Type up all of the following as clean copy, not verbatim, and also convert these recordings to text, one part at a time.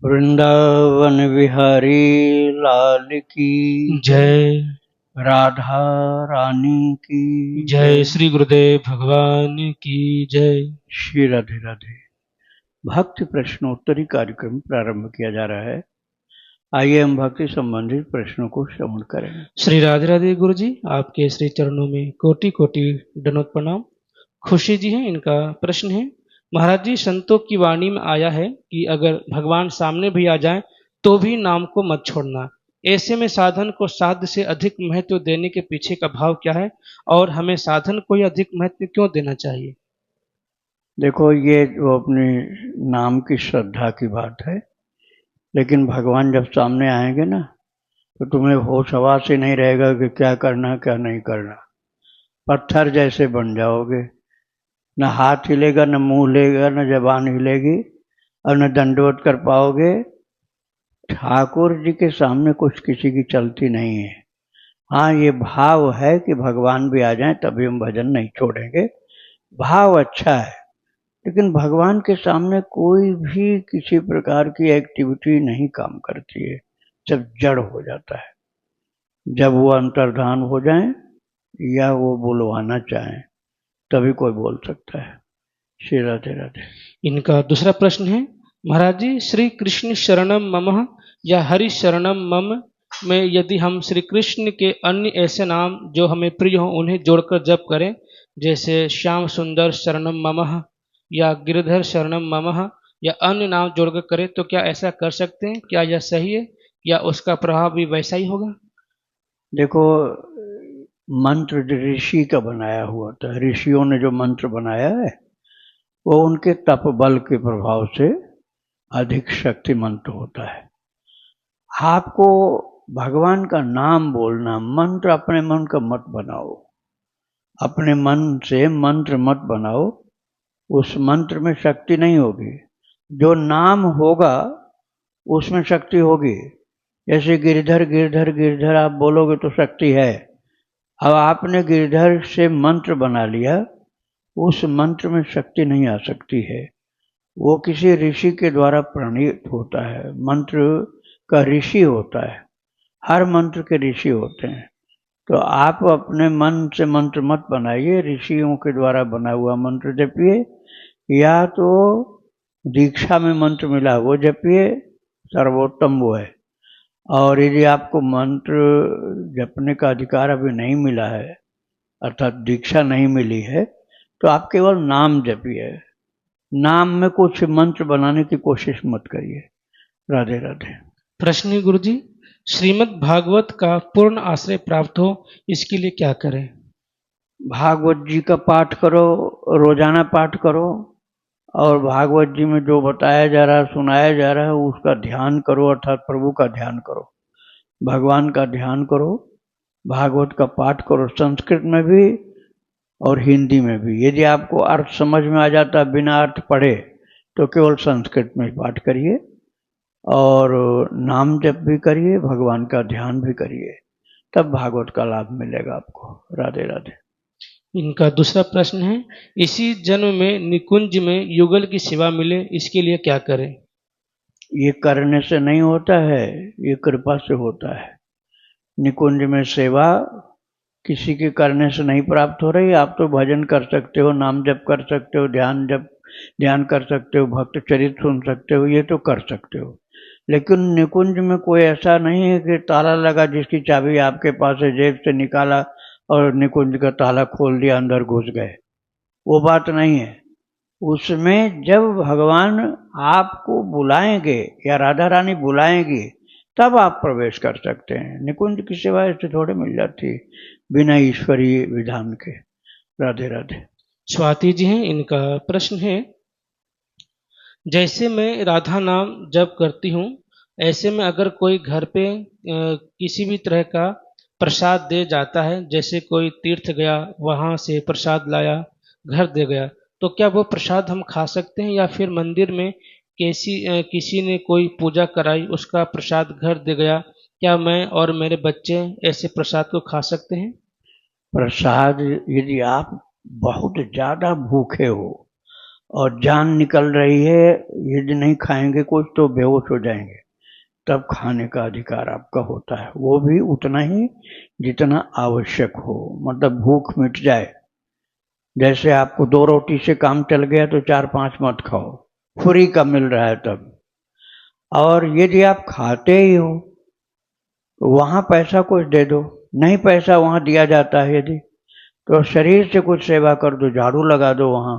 वृंदावन विहारी लाल की जय। राधा रानी की जय। श्री गुरुदेव भगवान की जय। श्री राधे राधे। भक्ति प्रश्नोत्तरी कार्यक्रम प्रारंभ किया जा रहा है। आइए हम भक्ति संबंधित प्रश्नों को श्रवण करें। श्री राधे राधे गुरु जी, आपके श्री चरणों में कोटि कोटि दंडवत प्रणाम। खुशी जी हैं, इनका प्रश्न है, महाराज जी संतों की वाणी में आया है कि अगर भगवान सामने भी आ जाएं तो भी नाम को मत छोड़ना। ऐसे में साधन को साध्य से अधिक महत्व देने के पीछे का भाव क्या है और हमें साधन को ही अधिक महत्व क्यों देना चाहिए? देखो, ये जो अपनी नाम की श्रद्धा की बात है, लेकिन भगवान जब सामने आएंगे ना तो तुम्हें होश हवास ही नहीं रहेगा कि क्या करना क्या नहीं करना। पत्थर जैसे बन जाओगे, न हाथ हिलेगा, न मुंह हिलेगा, न जबान हिलेगी और न दंडवत कर पाओगे। ठाकुर जी के सामने कुछ किसी की चलती नहीं है। हाँ, ये भाव है कि भगवान भी आ जाएं तभी हम भजन नहीं छोड़ेंगे। भाव अच्छा है, लेकिन भगवान के सामने कोई भी किसी प्रकार की एक्टिविटी नहीं काम करती है, सब जड़ हो जाता है। जब वो अंतर्धान हो जाएं या वो बुलवाना चाहें तभी कोई बोल सकता है। श्री राधे राधे। इनका दूसरा प्रश्न है, महाराज जी श्री कृष्ण शरणम मम या हरि शरणम मम में यदि हम श्री कृष्ण के अन्य ऐसे नाम जो हमें प्रिय हो उन्हें जोड़कर जप करें, जैसे श्याम सुंदर शरणम मम या गिरधर शरणम मम या अन्य नाम जोड़कर करें तो क्या ऐसा कर सकते हैं? क्या यह सही है या उसका प्रभाव भी वैसा ही होगा? देखो, मंत्र ऋषि का बनाया हुआ था। ऋषियों ने जो मंत्र बनाया है वो उनके तप बल के प्रभाव से अधिक शक्तिमंत होता है। आपको भगवान का नाम बोलना, मंत्र अपने मन का मत बनाओ, अपने मन से मंत्र मत बनाओ, उस मंत्र में शक्ति नहीं होगी। जो नाम होगा उसमें शक्ति होगी। जैसे गिरधर गिरधर गिरधर आप बोलोगे तो शक्ति है। अब आपने गिरधर से मंत्र बना लिया, उस मंत्र में शक्ति नहीं आ सकती है। वो किसी ऋषि के द्वारा प्रणीत होता है। मंत्र का ऋषि होता है, हर मंत्र के ऋषि होते हैं। तो आप अपने मन से मंत्र मत बनाइए, ऋषियों के द्वारा बना हुआ मंत्र जपिए, या तो दीक्षा में मंत्र मिला वो जपिए, सर्वोत्तम वो है। और यदि आपको मंत्र जपने का अधिकार अभी नहीं मिला है, अर्थात दीक्षा नहीं मिली है, तो आप केवल नाम जपिए। नाम में कुछ मंत्र बनाने की कोशिश मत करिए। राधे राधे। प्रश्न है गुरु जी, श्रीमद् भागवत का पूर्ण आश्रय प्राप्त हो इसके लिए क्या करें? भागवत जी का पाठ करो, रोजाना पाठ करो, और भागवत जी में जो बताया जा रहा है, सुनाया जा रहा है, उसका ध्यान करो, अर्थात प्रभु का ध्यान करो, भगवान का ध्यान करो, भागवत का पाठ करो, संस्कृत में भी और हिंदी में भी। यदि आपको अर्थ समझ में आ जाता बिना अर्थ पढ़े तो केवल संस्कृत में पाठ करिए, और नाम जप भी करिए, भगवान का ध्यान भी करिए, तब भागवत का लाभ मिलेगा आपको। राधे राधे। इनका दूसरा प्रश्न है, इसी जन्म में निकुंज में युगल की सेवा मिले इसके लिए क्या करें? ये करने से नहीं होता है, ये कृपा से होता है। निकुंज में सेवा किसी के करने से नहीं प्राप्त हो रही। आप तो भजन कर सकते हो, नाम जप कर सकते हो, ध्यान कर सकते हो, भक्त चरित सुन सकते हो, ये तो कर सकते हो। लेकिन निकुंज में कोई ऐसा नहीं है कि ताला लगा, जिसकी चाबी आपके पास है, जेब से निकाला और निकुंज का ताला खोल दिया, अंदर घुस गए। वो बात नहीं है। उसमें जब भगवान आपको बुलाएंगे या राधा रानी बुलाएंगी तब आप प्रवेश कर सकते हैं। निकुंज की सेवा ऐसे थोड़े मिल जाती है बिना ईश्वरीय विधान के। राधे राधे। स्वाति जी हैं, इनका प्रश्न है, जैसे मैं राधा नाम जप करती हूँ, ऐसे में अगर कोई घर पे किसी भी तरह का प्रसाद दे जाता है, जैसे कोई तीर्थ गया वहाँ से प्रसाद लाया घर दे गया, तो क्या वो प्रसाद हम खा सकते हैं या फिर मंदिर में किसी ने कोई पूजा कराई उसका प्रसाद घर दे गया, क्या मैं और मेरे बच्चे ऐसे प्रसाद को खा सकते हैं? प्रसाद यदि आप बहुत ज्यादा भूखे हो और जान निकल रही है, यदि नहीं खाएंगे कुछ तो बेहोश हो जाएंगे, तब खाने का अधिकार आपका होता है, वो भी उतना ही जितना आवश्यक हो, मतलब भूख मिट जाए। जैसे आपको 2 रोटी से काम चल गया तो 4-5 मत खाओ, फ्री का मिल रहा है तब। और यदि आप खाते ही हो तो वहां पैसा कुछ दे दो, नहीं पैसा वहां दिया जाता है यदि, तो शरीर से कुछ सेवा कर दो, झाड़ू लगा दो, वहां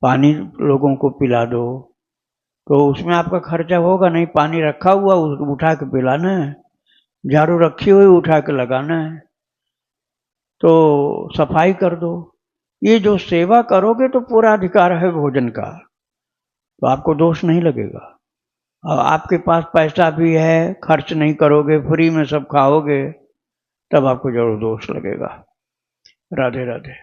पानी लोगों को पिला दो, तो उसमें आपका खर्चा होगा नहीं। पानी रखा हुआ उसको उठा के पिलाना है, झाड़ू रखी हुई उठा के लगाना है, तो सफाई कर दो। ये जो सेवा करोगे तो पूरा अधिकार है भोजन का, तो आपको दोष नहीं लगेगा। और आपके पास पैसा भी है, खर्च नहीं करोगे, फ्री में सब खाओगे, तब आपको जरूर दोष लगेगा। राधे राधे।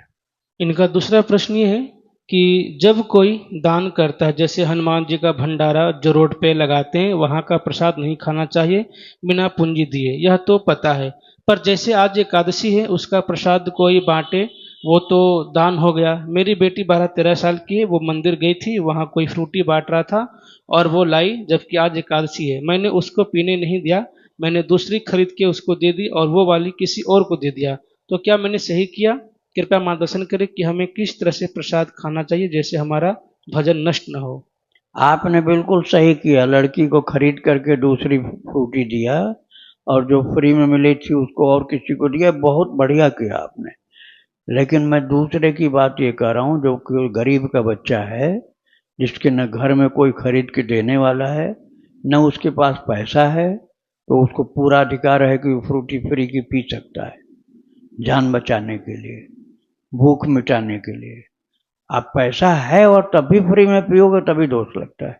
इनका दूसरा प्रश्न ये है कि जब कोई दान करता है, जैसे हनुमान जी का भंडारा जो रोड पे लगाते हैं, वहाँ का प्रसाद नहीं खाना चाहिए बिना पूंजी दिए, यह तो पता है। पर जैसे आज एकादशी है, उसका प्रसाद कोई बांटे, वो तो दान हो गया। मेरी बेटी 12-13 साल की है, वो मंदिर गई थी, वहाँ कोई फ्रूटी बांट रहा था और वो लाई, जबकि आज एकादशी है। मैंने उसको पीने नहीं दिया, मैंने दूसरी खरीद के उसको दे दी और वो वाली किसी और को दे दिया। तो क्या मैंने सही किया? कृपया मार्गदर्शन करें कि हमें किस तरह से प्रसाद खाना चाहिए जैसे हमारा भजन नष्ट न हो। आपने बिल्कुल सही किया, लड़की को खरीद करके दूसरी फ्रूटी दिया और जो फ्री में मिली थी उसको और किसी को दिया, बहुत बढ़िया किया आपने। लेकिन मैं दूसरे की बात ये कर रहा हूँ, जो कि गरीब का बच्चा है, जिसके न घर में कोई खरीद के देने वाला है, न उसके पास पैसा है, तो उसको पूरा अधिकार है कि वो फ्रूटी फ्री की पी सकता है, जान बचाने के लिए, भूख मिटाने के लिए। आप पैसा है और तब भी फ्री में पियोगे तभी दोष लगता है।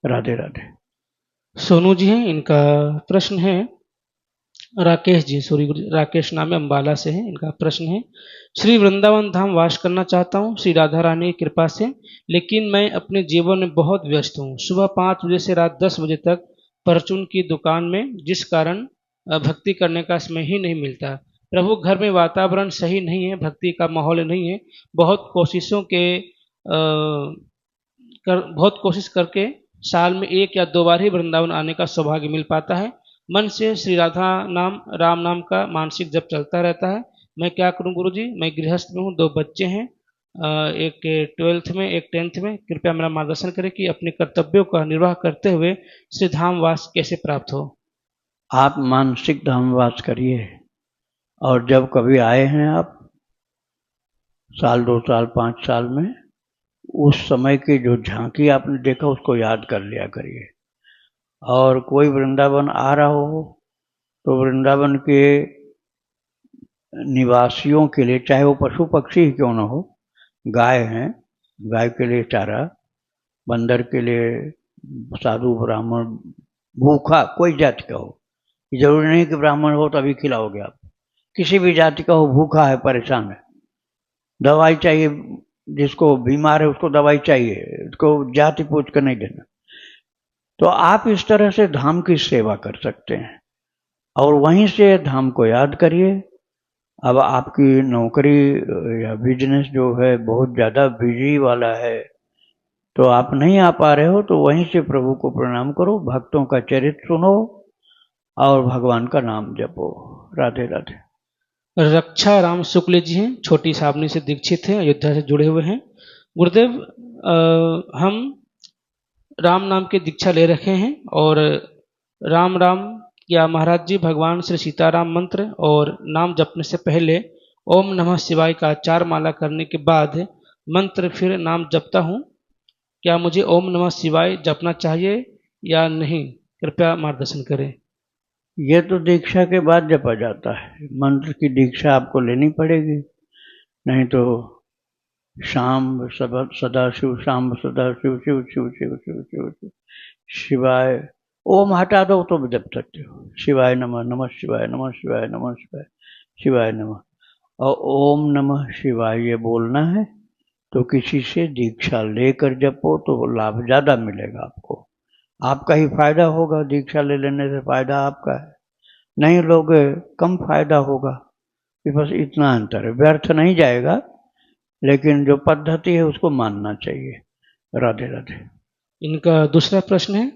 राधे राधे। सोनू जी हैं, इनका प्रश्न है, राकेश जी, सॉरी राकेश नाम है, अम्बाला से है। इनका प्रश्न है, श्री वृंदावन धाम वास करना चाहता हूँ श्री राधा रानी की कृपा से, लेकिन मैं अपने जीवन में बहुत व्यस्त हूँ। सुबह 5 बजे से रात 10 बजे तक परचून की दुकान में, जिस कारण भक्ति करने का समय ही नहीं मिलता। प्रभु, घर में वातावरण सही नहीं है, भक्ति का माहौल नहीं है। बहुत कोशिश करके साल में 1 या 2 बार ही वृंदावन आने का सौभाग्य मिल पाता है। मन से श्री राधा नाम, राम नाम का मानसिक जप चलता रहता है। मैं क्या करूं गुरुजी? मैं गृहस्थ में हूँ, 2 बच्चे हैं, एक 12th में, एक 10th में। कृपया मेरा मार्गदर्शन करें कि अपने कर्तव्यों का निर्वाह करते हुए श्री धामवास कैसे प्राप्त हो। आप मानसिक धामवास करिए, और जब कभी आए हैं आप, साल 2 साल 5 साल में, उस समय की जो झांकी आपने देखा उसको याद कर लिया करिए। और कोई वृंदावन आ रहा हो तो वृंदावन के निवासियों के लिए, चाहे वो पशु पक्षी ही क्यों ना हो, गाय हैं, गाय के लिए चारा, बंदर के लिए, साधु ब्राह्मण, भूखा कोई जाति का हो, जरूरी नहीं कि ब्राह्मण हो तभी खिलाओगे आप, किसी भी जाति का हो, भूखा है, परेशान है, दवाई चाहिए, जिसको बीमार है उसको दवाई चाहिए, उसको जाति पूछ कर नहीं देना। तो आप इस तरह से धाम की सेवा कर सकते हैं और वहीं से धाम को याद करिए। अब आपकी नौकरी या बिजनेस जो है बहुत ज़्यादा बिजी वाला है, तो आप नहीं आ पा रहे हो, तो वहीं से प्रभु को प्रणाम करो, भक्तों का चरित्र सुनो और भगवान का नाम जपो। राधे राधे। रक्षा राम शुक्ल जी हैं, छोटी सावनी से दीक्षित हैं, अयोध्या से जुड़े हुए हैं। गुरुदेव, हम राम नाम की दीक्षा ले रखे हैं और राम राम या महाराज जी भगवान श्री सीताराम मंत्र और नाम जपने से पहले ओम नमः शिवाय का 4 माला करने के बाद मंत्र फिर नाम जपता हूँ। क्या मुझे ओम नमः शिवाय जपना चाहिए या नहीं? कृपया मार्गदर्शन करें। ये तो दीक्षा के बाद जपा जाता है, मंत्र की दीक्षा आपको लेनी पड़ेगी, नहीं तो शाम सदा शिव, शाम सदा शिव, शिव शिव शिव शिव शिव शिव शिवाय, ओम हटा दो तो भी जप सकते हो, शिवाय नमः, नमः शिवाय, नमः शिवाय, नमः शिवाय, शिवाय नमः। और ओम नमः शिवाय ये बोलना है तो किसी से दीक्षा लेकर जपो तो लाभ ज़्यादा मिलेगा आपको, आपका ही फायदा होगा, दीक्षा ले लेने से फायदा आपका है, नहीं लोगे कम फायदा होगा। बस इतना अंतर है, व्यर्थ नहीं जाएगा, लेकिन जो पद्धति है उसको मानना चाहिए। राधे राधे। इनका दूसरा प्रश्न है,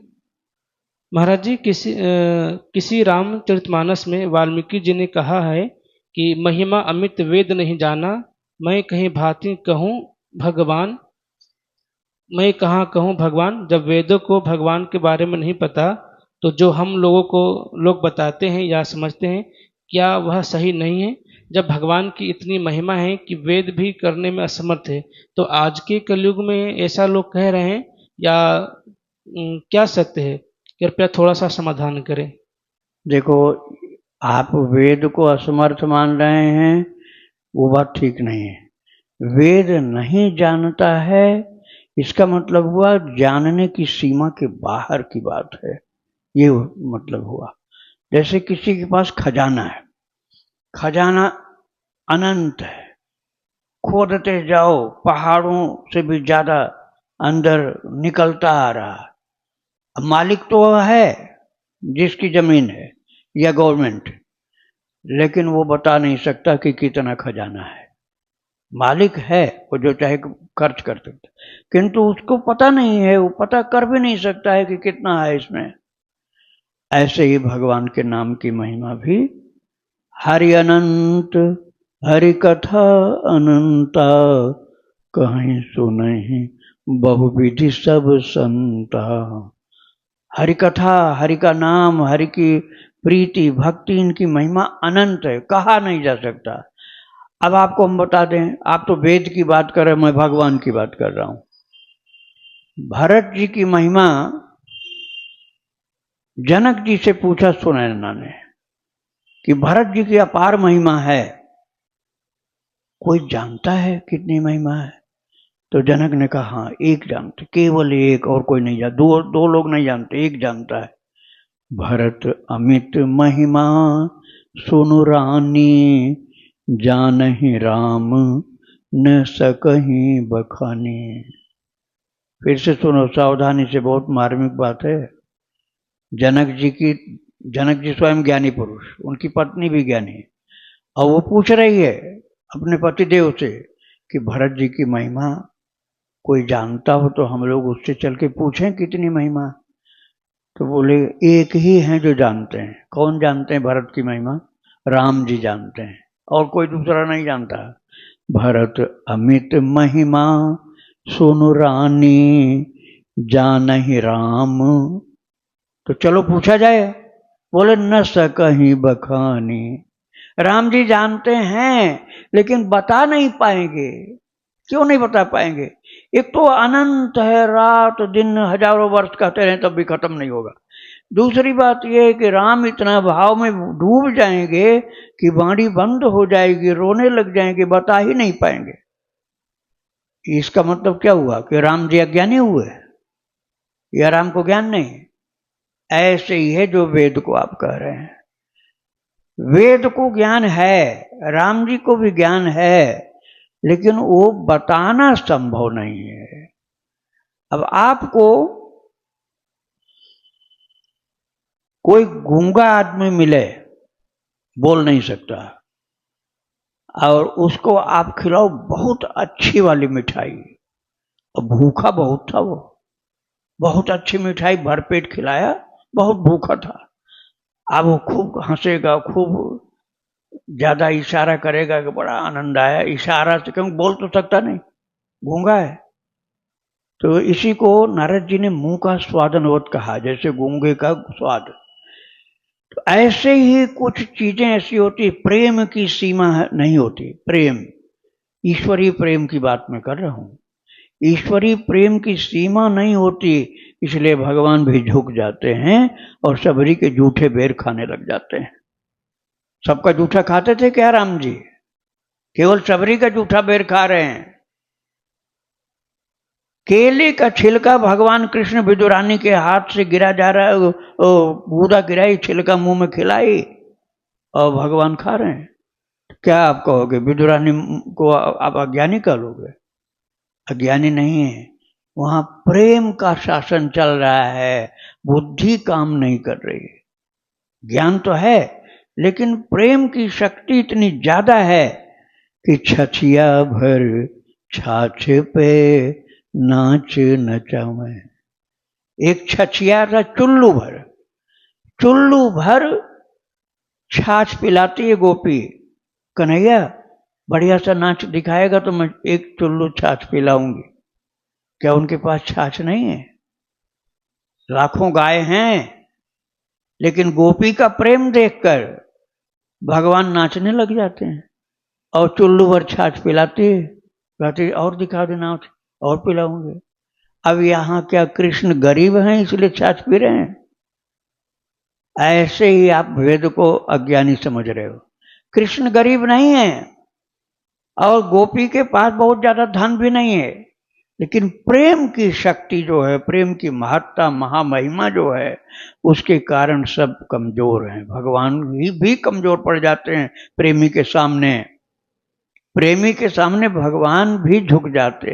महाराज जी किसी रामचरितमानस में वाल्मीकि जी ने कहा है कि महिमा अमित वेद नहीं जाना, मैं कहीं भांति कहूँ भगवान, मैं कहाँ कहूँ भगवान। जब वेदों को भगवान के बारे में नहीं पता तो जो हम लोगों को लोग बताते हैं या समझते हैं, क्या वह सही नहीं है? जब भगवान की इतनी महिमा है कि वेद भी करने में असमर्थ है, तो आज के कलयुग में ऐसा लोग कह रहे हैं या क्या सत्य है? कृपया थोड़ा सा समाधान करें। देखो, आप वेद को असमर्थ मान रहे हैं, वो बात ठीक नहीं है। वेद नहीं जानता है इसका मतलब हुआ जानने की सीमा के बाहर की बात है, ये मतलब हुआ। जैसे किसी के पास खजाना है, खजाना अनंत है, खोदते जाओ पहाड़ों से भी ज्यादा अंदर निकलता आ रहा है। अब मालिक तो है जिसकी जमीन है या गवर्नमेंट, लेकिन वो बता नहीं सकता कि कितना खजाना है। मालिक है, वो जो चाहे खर्च कर सकता, किंतु उसको पता नहीं है, वो पता कर भी नहीं सकता है कि कितना है इसमें। ऐसे ही भगवान के नाम की महिमा भी, हरि अनंत हरि कथा अनंता, कहीं सुनहि बहुविधि सब संता। हरि कथा, हरि का नाम, हरि की प्रीति भक्ति, इनकी महिमा अनंत है, कहा नहीं जा सकता। अब आपको हम बता दें, आप तो वेद की बात कर रहे हैं, मैं भगवान की बात कर रहा हूं। भरत जी की महिमा जनक जी से पूछा सुनैना ने कि भरत जी की अपार महिमा है, कोई जानता है कितनी महिमा है? तो जनक ने कहा हाँ, एक जानते, केवल एक, और कोई नहीं जानता। दो लोग नहीं जानते, एक जानता है। भरत अमित महिमा सुनु रानी, जानहि राम न सकहि बखानी। फिर से सुनो सावधानी से, बहुत मार्मिक बात है। जनक जी स्वयं ज्ञानी पुरुष, उनकी पत्नी भी ज्ञानी है, और वो पूछ रही है अपने पतिदेव से कि भरत जी की महिमा कोई जानता हो तो हम लोग उससे चल के पूछें कितनी महिमा। तो बोले एक ही हैं जो जानते हैं। कौन जानते हैं भरत की महिमा? राम जी जानते हैं, और कोई दूसरा नहीं जानता। भरत अमित महिमा सुनु रानी, जानहि राम। तो चलो पूछा जाए। बोले न सकहि बखानी, राम जी जानते हैं लेकिन बता नहीं पाएंगे। क्यों नहीं बता पाएंगे? एक तो अनंत है, रात दिन हजारों वर्ष कहते रहे तब भी खत्म नहीं होगा। दूसरी बात यह है कि राम इतना भाव में डूब जाएंगे कि वाणी बंद हो जाएगी, रोने लग जाएंगे, बता ही नहीं पाएंगे। इसका मतलब क्या हुआ कि राम जी अज्ञानी हुए या राम को ज्ञान नहीं? ऐसे ही है जो वेद को आप कह रहे हैं। वेद को ज्ञान है, राम जी को भी ज्ञान है, लेकिन वो बताना संभव नहीं है। अब आपको कोई गूंगा आदमी मिले, बोल नहीं सकता, और उसको आप खिलाओ बहुत अच्छी वाली मिठाई, और भूखा बहुत था वो, बहुत अच्छी मिठाई भरपेट खिलाया, बहुत भूखा था। अब वो खूब हंसेगा, खूब ज्यादा इशारा करेगा कि बड़ा आनंद आया, इशारा से, क्यों बोल तो सकता नहीं, गूंगा है। तो इसी को नारद जी ने मुंह का स्वाद अनुभव कहा, जैसे गूंगे का स्वाद। तो ऐसे ही कुछ चीजें ऐसी होती, प्रेम की सीमा नहीं होती। प्रेम, ईश्वरीय प्रेम की बात मैं कर रहा हूं। ईश्वरीय प्रेम की सीमा नहीं होती, इसलिए भगवान भी झुक जाते हैं और सबरी के जूठे बेर खाने लग जाते हैं। सबका जूठा खाते थे क्या राम जी? केवल सबरी का जूठा बेर खा रहे हैं। केले का छिलका भगवान कृष्ण विदुरानी के हाथ से गिरा जा रहा है, गूदा गिराई, छिलका मुंह में खिलाई और भगवान खा रहे हैं। क्या आप कहोगे विदुरानी को आप अज्ञानी कह लोगे? अज्ञानी नहीं है, वहां प्रेम का शासन चल रहा है, बुद्धि काम नहीं कर रही है। ज्ञान तो है, लेकिन प्रेम की शक्ति इतनी ज्यादा है कि छछिया भर छाछ पे नाच नचावे। एक छछिया था चुल्लू भर छाछ पिलाती है गोपी, कन्हैया बढ़िया सा नाच दिखाएगा तो मैं एक चुल्लू छाछ पिलाऊंगी। क्या उनके पास छाछ नहीं है? लाखों गाय हैं, लेकिन गोपी का प्रेम देखकर भगवान नाचने लग जाते हैं और चुल्लू भर छाछ पिलाती है, कहती और दिखा देना और पिलाऊंगे। अब यहां क्या कृष्ण गरीब हैं इसलिए छाछ पी रहे हैं? ऐसे ही आप वेद को अज्ञानी समझ रहे हो। कृष्ण गरीब नहीं है और गोपी के पास बहुत ज्यादा धन भी नहीं है, लेकिन प्रेम की शक्ति जो है, प्रेम की महत्ता महामहिमा जो है, उसके कारण सब कमजोर हैं। भगवान ही भी कमजोर पड़ जाते हैं प्रेमी के सामने। प्रेमी के सामने भगवान भी झुक जाते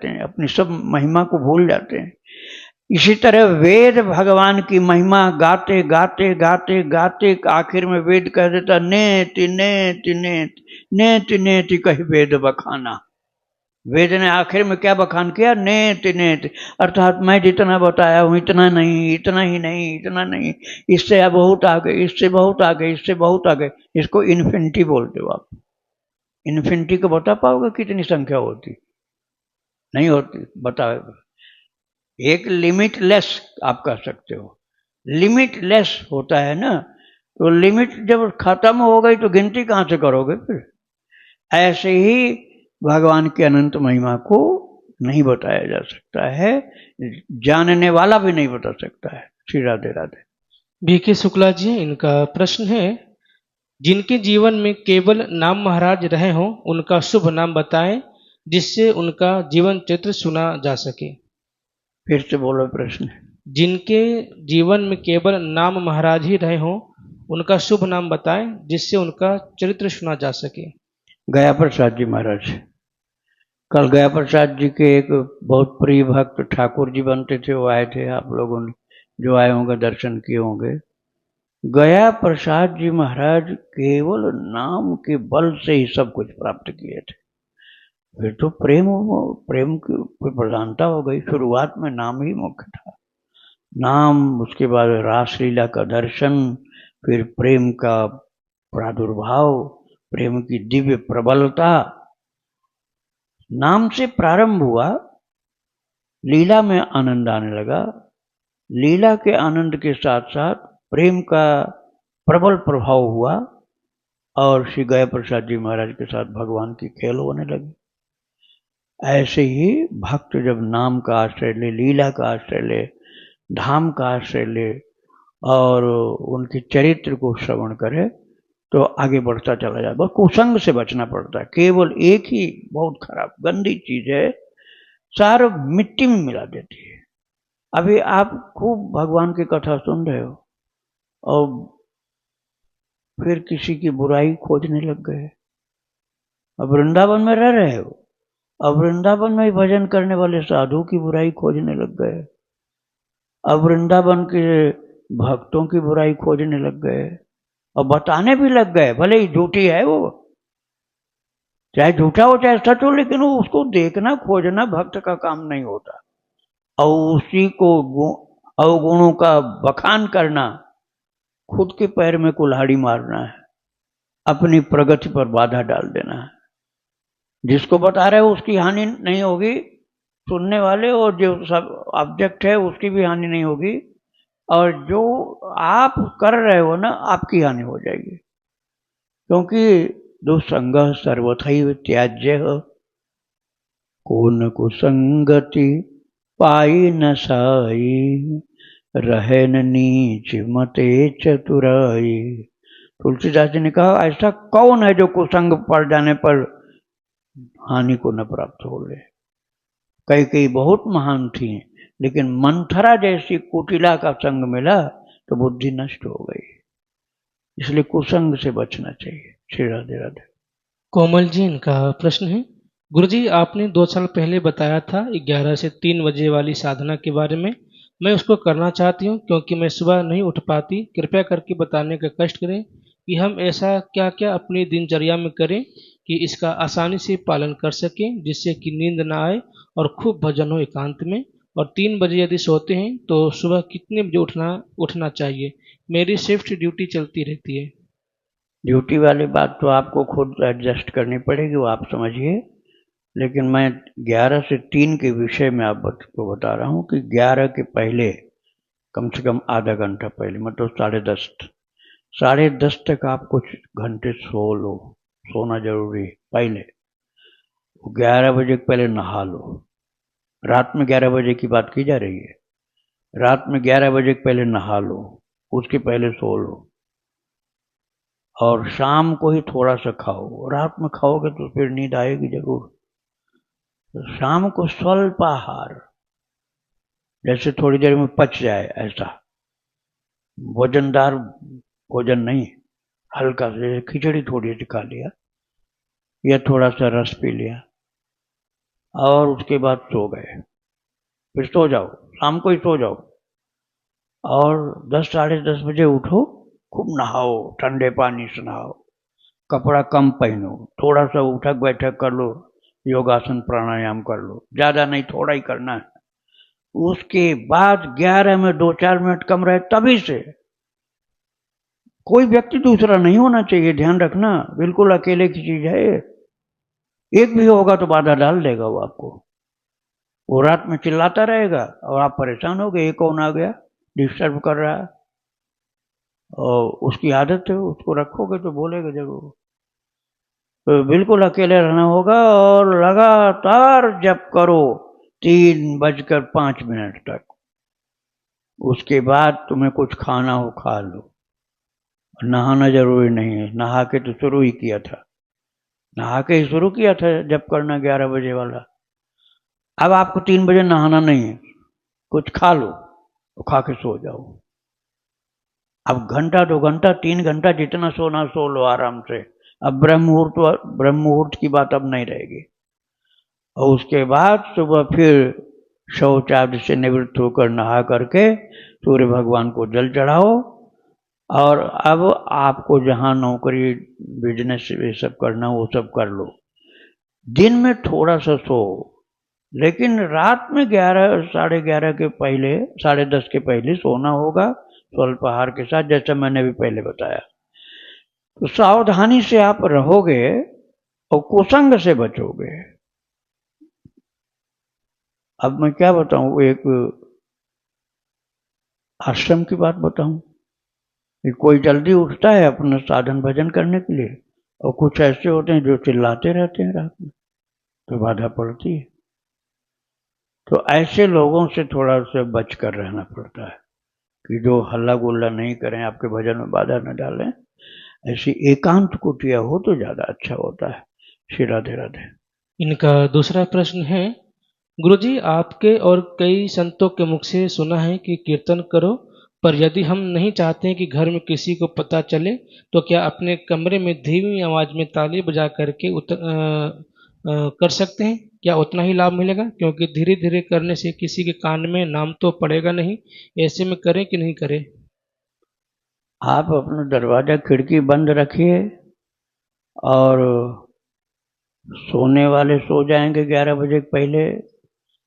हैं, अपनी सब महिमा को भूल जाते हैं। इसी तरह वेद भगवान की महिमा गाते गाते गाते गाते आखिर में वेद कह देता नेति नेति नेति नेति नेति कही वेद बखाना। वेद ने आखिर में क्या बखान किया? नेति नेति, अर्थात मैं जितना बताया हूं इतना नहीं, इतना ही नहीं, इतना नहीं, इससे बहुत आगे, इससे बहुत आगे, इससे बहुत आगे। इसको इन्फिनिटी बोलते हो आप। इन्फिनिटी को बता पाओगे कितनी संख्या होती? नहीं होती, बताओ। एक लिमिटलेस आप कह सकते हो, लिमिटलेस होता है ना, तो लिमिट जब खत्म हो गई तो गिनती कहां से करोगे फिर? ऐसे ही भगवान की अनंत महिमा को नहीं बताया जा सकता है, जानने वाला भी नहीं बता सकता है। श्री राधे राधे। बीके शुक्ला जी, इनका प्रश्न है, जिनके जीवन में केवल नाम महाराज रहे हों उनका शुभ नाम बताएं जिससे उनका जीवन चरित्र सुना जा सके। फिर से बोलो प्रश्न। जिनके जीवन में केवल नाम महाराज ही रहे हों उनका शुभ नाम बताएं जिससे उनका चरित्र सुना जा सके। गया प्रसाद जी महाराज। कल गया प्रसाद जी के एक बहुत प्रिय भक्त ठाकुर जी बनते थे, वो आए थे। आप लोगों ने जो आए होंगे दर्शन किए होंगे। गया प्रसाद जी महाराज केवल नाम के बल से ही सब कुछ प्राप्त किए थे। फिर तो प्रेम की प्रधानता हो गई। शुरुआत में नाम ही मुख्य था, नाम, उसके बाद रासलीला का दर्शन, फिर प्रेम का प्रादुर्भाव, प्रेम की दिव्य प्रबलता। नाम से प्रारंभ हुआ, लीला में आनंद आने लगा, लीला के आनंद के साथ साथ प्रेम का प्रबल प्रभाव हुआ और श्री गया प्रसाद जी महाराज के साथ भगवान की खेल होने लगी। ऐसे ही भक्त जब नाम का आश्रय ले, लीला का आश्रय ले, धाम का आश्रय ले और उनके चरित्र को श्रवण करे तो आगे बढ़ता चला जाए। बस कुसंग से बचना पड़ता है। केवल एक ही बहुत खराब गंदी चीज है, सारा मिट्टी में मिला देती है। अभी आप खूब भगवान की कथा सुन रहे हो और फिर किसी की बुराई खोजने लग गए। अब वृंदावन में रह रहे हो, अब वृंदावन में भजन करने वाले साधु की बुराई खोजने लग गए, अब वृंदावन के भक्तों की बुराई खोजने लग गए और बताने भी लग गए। भले ही झूठी है वो, चाहे झूठा हो चाहे सच हो, लेकिन वो उसको देखना खोजना भक्त का काम नहीं होता। और उसी को अवगुणों का बखान करना खुद के पैर में कुल्हाड़ी मारना है, अपनी प्रगति पर बाधा डाल देना है। जिसको बता रहे हो उसकी हानि नहीं होगी, सुनने वाले और जो सब ऑब्जेक्ट है उसकी भी हानि नहीं होगी, और जो आप कर रहे हो ना आपकी हानि हो जाएगी। क्योंकि दुसंग सर्वथैव त्याज्य, को न कुसंगति पाई न साई, रहे न नीच मते चतुराई। तुलसीदास जी ने कहा ऐसा कौन है जो कुसंग पड़ जाने पर हानि को न प्राप्त हो ले। कई बहुत महान थी, लेकिन मंथरा जैसी कुटिला का संग मिला तो बुद्धि नष्ट हो गई। इसलिए कुसंग से बचना चाहिए। श्री राधे राधे। कोमल जी, इनका प्रश्न है, गुरुजी आपने 2 साल पहले बताया था 11 से 3 बजे वाली साधना के बारे में। मैं उसको करना चाहती हूँ क्योंकि मैं सुबह नहीं उठ पाती। कृपया करके बताने का कष्ट करें कि हम ऐसा क्या क्या अपनी दिनचर्या में करें कि इसका आसानी से पालन कर सकें, जिससे कि नींद ना आए और खूब भजन हो एकांत में। और 3 बजे यदि सोते हैं तो सुबह कितने बजे उठना चाहिए? मेरी शिफ्ट ड्यूटी चलती रहती है। ड्यूटी वाली बात तो आपको खुद एडजस्ट करनी पड़ेगी, वो आप समझिए। लेकिन मैं 11 से 3 के विषय में आपको बता रहा हूँ कि 11 के पहले कम से कम आधा घंटा पहले, मतलब 10:30 तक आप कुछ घंटे सो लो। सोना जरूरी है पहले। 11 बजे पहले नहा लो। रात में 11 बजे की बात की जा रही है। रात में 11 बजे पहले नहा लो, उसके पहले सो लो। और शाम को ही थोड़ा सा खाओ। रात में खाओगे तो फिर नींद आएगी जरूर। तो शाम को स्वल्प आहार, जैसे थोड़ी देर में पच जाए, ऐसा वजनदार भोजन नहीं, हल्का से खिचड़ी थोड़ी सी खा लिया या थोड़ा सा रस पी लिया और उसके बाद सो गए। फिर सो जाओ, शाम को ही सो जाओ। और 10 साढ़े 10 बजे उठो, खूब नहाओ, ठंडे पानी से नहाओ, कपड़ा कम पहनो, थोड़ा सा उठक बैठक कर लो, योगासन प्राणायाम कर लो, ज्यादा नहीं, थोड़ा ही करना है। उसके बाद 11 में 2-4 मिनट कम रहे तभी से। कोई व्यक्ति दूसरा नहीं होना चाहिए, ध्यान रखना, बिल्कुल अकेले की चीज है। एक भी होगा तो बाधा डाल देगा वो आपको। वो रात में चिल्लाता रहेगा और आप परेशान हो गए, ये कौन आ गया डिस्टर्ब कर रहा है। और उसकी आदत है, उसको रखोगे तो बोलेगा जरूर। तो बिल्कुल अकेले रहना होगा और लगातार जप करो 3:05 तक। उसके बाद तुम्हें कुछ खाना हो खा लो। नहाना जरूरी नहीं है, नहा के तो शुरू ही किया था, नहा के ही शुरू किया था जप करना 11 बजे वाला। अब आपको 3 बजे नहाना नहीं है, कुछ खा लो और खा के सो जाओ। अब घंटा 2 घंटा 3 घंटा जितना सोना सो लो आराम से। अब ब्रह्म मुहूर्त की बात अब नहीं रहेगी। और उसके बाद सुबह फिर शौच आदि से निवृत्त होकर नहा करके सूर्य भगवान को जल चढ़ाओ। और अब आपको जहाँ नौकरी बिजनेस ये सब करना वो सब कर लो। दिन में थोड़ा सा सो, लेकिन रात में 11 साढ़े 11 के पहले, 10:30 के पहले सोना होगा स्वल्प आहार के साथ, जैसा मैंने भी पहले बताया। तो सावधानी से आप रहोगे और कुसंग से बचोगे। अब मैं क्या बताऊं, एक आश्रम की बात बताऊं कि कोई जल्दी उठता है अपना साधन भजन करने के लिए, और कुछ ऐसे होते हैं जो चिल्लाते रहते हैं रात में, तो बाधा पड़ती है। तो ऐसे लोगों से थोड़ा सा बच कर रहना पड़ता है कि जो हल्ला गुल्ला नहीं करें, आपके भजन में बाधा न डालें। ऐसी एकांत कुटिया हो तो ज्यादा अच्छा होता है। श्री राधे राधे। इनका दूसरा प्रश्न है, गुरुजी आपके और कई संतों के मुख से सुना है कि कीर्तन करो, पर यदि हम नहीं चाहते हैं कि घर में किसी को पता चले, तो क्या अपने कमरे में धीमी आवाज में ताली बजा करके कर सकते हैं? क्या उतना ही लाभ मिलेगा? क्योंकि धीरे धीरे करने से किसी के कान में नाम तो पड़ेगा नहीं। ऐसे में करें कि नहीं करें? आप अपना दरवाजा खिड़की बंद रखिए और सोने वाले सो जाएंगे 11 बजे पहले।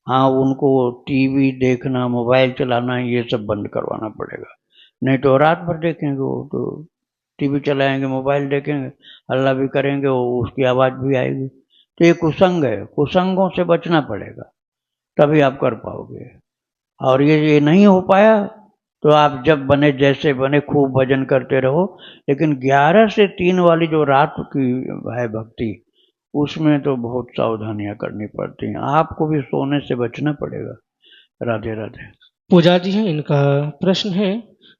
हाँ, उनको टीवी देखना, मोबाइल चलाना, ये सब बंद करवाना पड़ेगा। नहीं तो रात भर देखेंगे, वो तो टीवी चलाएंगे, मोबाइल देखेंगे, हल्ला भी करेंगे, वो उसकी आवाज भी आएगी। तो ये कुसंग है, कुसंगों से बचना पड़ेगा, तभी आप कर पाओगे। और ये नहीं हो पाया तो आप जब बने जैसे बने खूब भजन करते रहो। लेकिन 11 से 3 वाली जो रात की है भक्ति, उसमें तो बहुत सावधानियां करनी पड़ती हैं। आपको भी सोने से बचना पड़ेगा। राधे राधे। पूजा जी हैं, इनका प्रश्न है,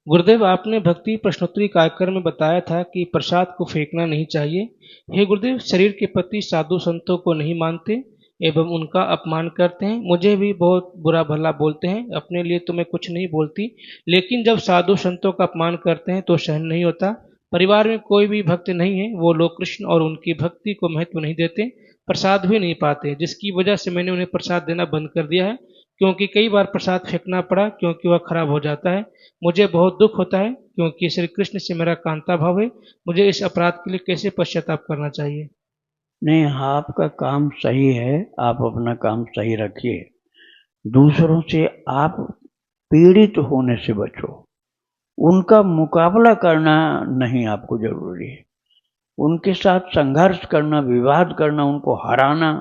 गुरुदेव आपने भक्ति प्रश्नोत्तरी कार्यक्रम में बताया था कि प्रसाद को फेंकना नहीं चाहिए। हे गुरुदेव, शरीर के प्रति साधु संतों को नहीं मानते एवं उनका अपमान करते हैं, मुझे भी बहुत बुरा भला बोलते हैं, अपने लिए तो मैं कुछ नहीं बोलती, लेकिन जब साधु संतों का अपमान करते हैं तो सहन नहीं होता। परिवार में कोई भी भक्त नहीं है, वो लोग कृष्ण और उनकी भक्ति को महत्व नहीं देते, प्रसाद भी नहीं पाते, जिसकी वजह से मैंने उन्हें प्रसाद देना बंद कर दिया है, क्योंकि कई बार प्रसाद फेंकना पड़ा क्योंकि वह खराब हो जाता है। मुझे बहुत दुख होता है क्योंकि श्री कृष्ण से मेरा कांता भाव है। मुझे इस अपराध के लिए कैसे पश्चाताप करना चाहिए? नहीं, आपका काम सही है, आप अपना काम सही रखिए। दूसरों से आप पीड़ित होने से बचो। उनका मुकाबला करना नहीं आपको जरूरी है। उनके साथ संघर्ष करना, विवाद करना, उनको हराना,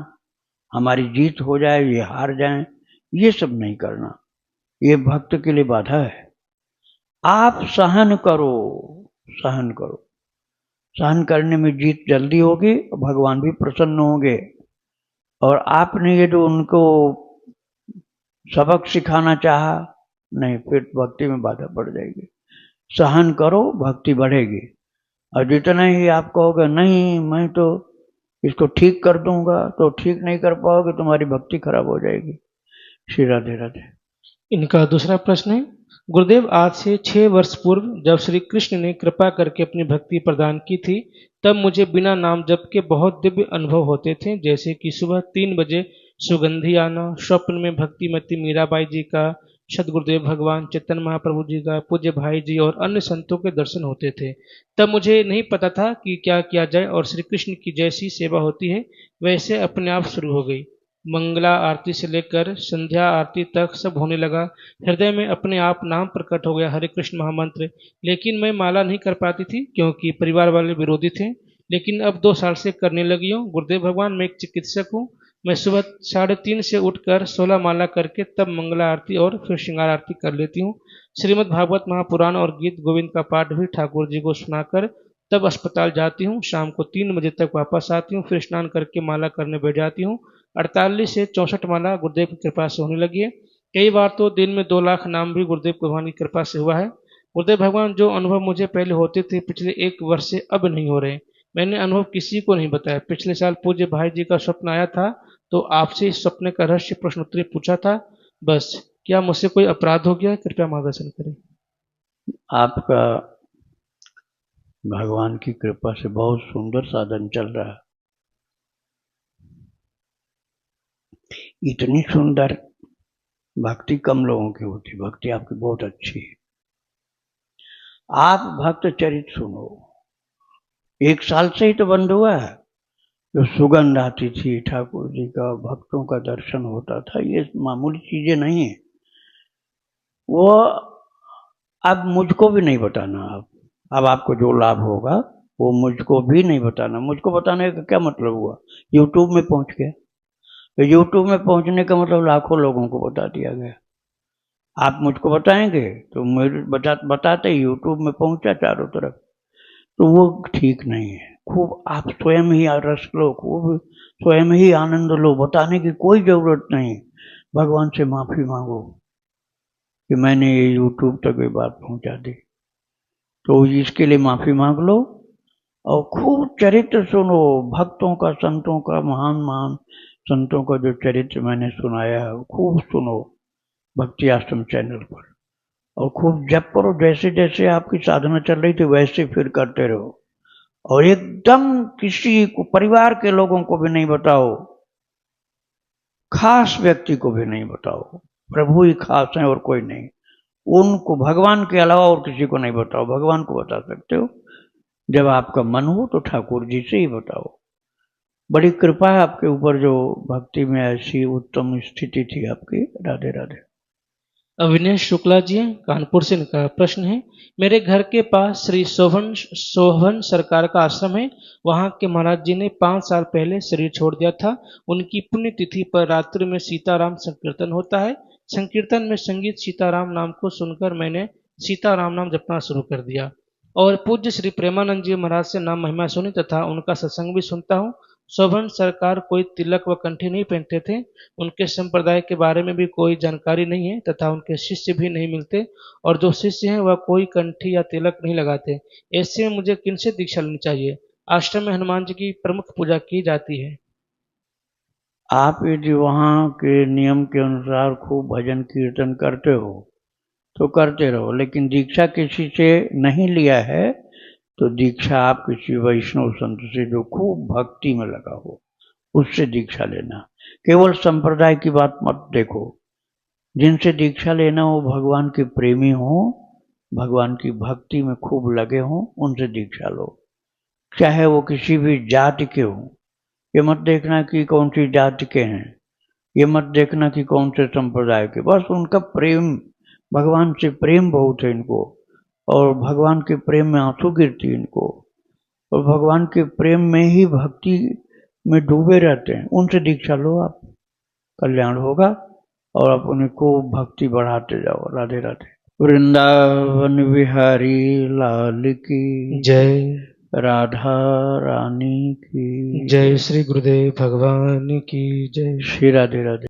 हमारी जीत हो जाए, ये हार जाएं, ये सब नहीं करना। ये भक्त के लिए बाधा है। आप सहन करो, सहन करो। सहन करने में जीत जल्दी होगी, भगवान भी प्रसन्न होंगे। और आपने ये जो उनको सबक सिखाना चाहा, नहीं, फिर भक्ति में बाधा पड़ जाएगी। सहन करो, भक्ति बढ़ेगी। और जितना ही आप कहोगे नहीं मैं तो इसको ठीक कर दूंगा, तो ठीक नहीं कर पाओगे, तुम्हारी भक्ति खराब हो जाएगी। श्री राधे राधे। इनका दूसरा प्रश्न है, गुरुदेव आज से 6 वर्ष पूर्व जब श्री कृष्ण ने कृपा करके अपनी भक्ति प्रदान की थी, तब मुझे बिना नाम जप के बहुत दिव्य अनुभव होते थे, जैसे कि सुबह 3 बजे सुगंधी आना, स्वप्न में भक्तिमती मीराबाई जी का, सदगुरुदेव भगवान चैतन्य महाप्रभु जी का, पूज्य भाई जी और अन्य संतों के दर्शन होते थे। तब मुझे नहीं पता था कि क्या किया जाए और श्री कृष्ण की जैसी सेवा होती है वैसे अपने आप शुरू हो गई। मंगला आरती से लेकर संध्या आरती तक सब होने लगा। हृदय में अपने आप नाम प्रकट हो गया, हरे कृष्ण महामंत्र। लेकिन मैं माला नहीं कर पाती थी क्योंकि परिवार वाले विरोधी थे। लेकिन अब 2 साल से करने लगी हूँ। गुरुदेव भगवान, मैं एक चिकित्सक हूँ। मैं सुबह 3:30 से उठकर 16 माला करके तब मंगला आरती और फिर श्रृंगार आरती कर लेती हूँ। श्रीमद् भागवत महापुराण और गीत गोविंद का पाठ भी ठाकुर जी को सुनाकर तब अस्पताल जाती हूँ। शाम को 3 बजे तक वापस आती हूँ, फिर स्नान करके माला करने बैठ जाती हूँ। 48 से 64 माला गुरुदेव की कृपा से होने लगी है। कई बार तो दिन में 2 लाख नाम भी गुरुदेव भगवान की कृपा से हुआ है। गुरुदेव भगवान, जो अनुभव मुझे पहले होते थे पिछले 1 वर्ष से अब नहीं हो रहे। मैंने अनुभव किसी को नहीं बताया। पिछले साल पूज्य भाई जी का स्वप्न आया था तो आपसे इस स्वप्न का रहस्य प्रश्नोत्तरी पूछा था। बस, क्या मुझसे कोई अपराध हो गया? कृपया मार्गदर्शन करें। आपका भगवान की कृपा से बहुत सुंदर साधन चल रहा है। इतनी सुंदर भक्ति कम लोगों की होती, भक्ति आपकी बहुत अच्छी है। आप भक्त चरित सुनो। 1 साल से ही तो बंद हुआ है। जो सुगंध आती थी ठाकुर जी का, भक्तों का दर्शन होता था, ये मामूली चीजें नहीं है। वो अब मुझको भी नहीं बताना। अब आपको जो लाभ होगा वो मुझको भी नहीं बताना। मुझको बताने का क्या मतलब हुआ? यूट्यूब में पहुंच गया। तो यूट्यूब में पहुंचने का मतलब लाखों लोगों को बता दिया गया। आप मुझको बताएंगे तो मेरे बताते यूट्यूब में पहुंचा चारों तरफ, तो वो ठीक नहीं है। खूब आप स्वयं ही रस लो, खूब स्वयं ही आनंद लो। बताने की कोई जरूरत नहीं। भगवान से माफी मांगो कि मैंने ये यूट्यूब तक ये बात पहुंचा दी, तो इसके लिए माफी मांग लो। और खूब चरित्र सुनो भक्तों का, संतों का, महान महान संतों का जो चरित्र मैंने सुनाया है खूब सुनो भक्ति आश्रम चैनल पर। और खूब जप करो, जैसे जैसे आपकी साधना चल रही थी वैसे फिर करते रहो। और एकदम किसी को, परिवार के लोगों को भी नहीं बताओ, खास व्यक्ति को भी नहीं बताओ। प्रभु ही खास है और कोई नहीं। उनको, भगवान के अलावा और किसी को नहीं बताओ। भगवान को बता सकते हो जब आपका मन हो, तो ठाकुर जी से ही बताओ। बड़ी कृपा है आपके ऊपर जो भक्ति में ऐसी उत्तम स्थिति थी आपकी। राधे राधे। अविनेश शुक्ला जी कानपुर से, इनका प्रश्न है, मेरे घर के पास श्री सोहन सरकार का आश्रम है। वहाँ के महाराज जी ने 5 साल पहले शरीर छोड़ दिया था। उनकी पुण्यतिथि पर रात्रि में सीताराम संकीर्तन होता है। संकीर्तन में संगीत सीताराम नाम को सुनकर मैंने सीताराम नाम जपना शुरू कर दिया और पूज्य श्री प्रेमानंद जी महाराज से नाम महिमा सुनी तथा उनका सत्संग भी सुनता हूँ। शोभन सरकार कोई तिलक व कंठी नहीं पहनते थे। उनके संप्रदाय के बारे में भी कोई जानकारी नहीं है तथा उनके शिष्य भी नहीं मिलते और जो शिष्य हैं वह कोई कंठी या तिलक नहीं लगाते। ऐसे में मुझे किनसे दीक्षा लेनी चाहिए? आश्रम में हनुमान जी की प्रमुख पूजा की जाती है। आप यदि वहाँ के नियम के अनुसार खूब भजन कीर्तन करते हो तो करते रहो, लेकिन दीक्षा किसी से नहीं लिया है तो दीक्षा आप किसी वैष्णव संत से जो खूब भक्ति में लगा हो उससे दीक्षा लेना। केवल संप्रदाय की बात मत देखो। जिनसे दीक्षा लेना हो भगवान के प्रेमी हो, भगवान की भक्ति में खूब लगे हो, उनसे दीक्षा लो। चाहे वो किसी भी जाति के हो, ये मत देखना कि कौन सी जाति के हैं, ये मत देखना कि कौन से संप्रदाय के, बस उनका प्रेम, भगवान से प्रेम बहुत है इनको, और भगवान के प्रेम में आंसू गिरती है इनको, और भगवान के प्रेम में ही भक्ति में डूबे रहते हैं। उनसे दीक्षा लो, आप कल्याण होगा, और अपने को भक्ति बढ़ाते जाओ। राधे राधे। वृंदावन बिहारी लाल की जय। राधा रानी की जय श्री गुरुदेव भगवान की जय। श्री राधे राधे।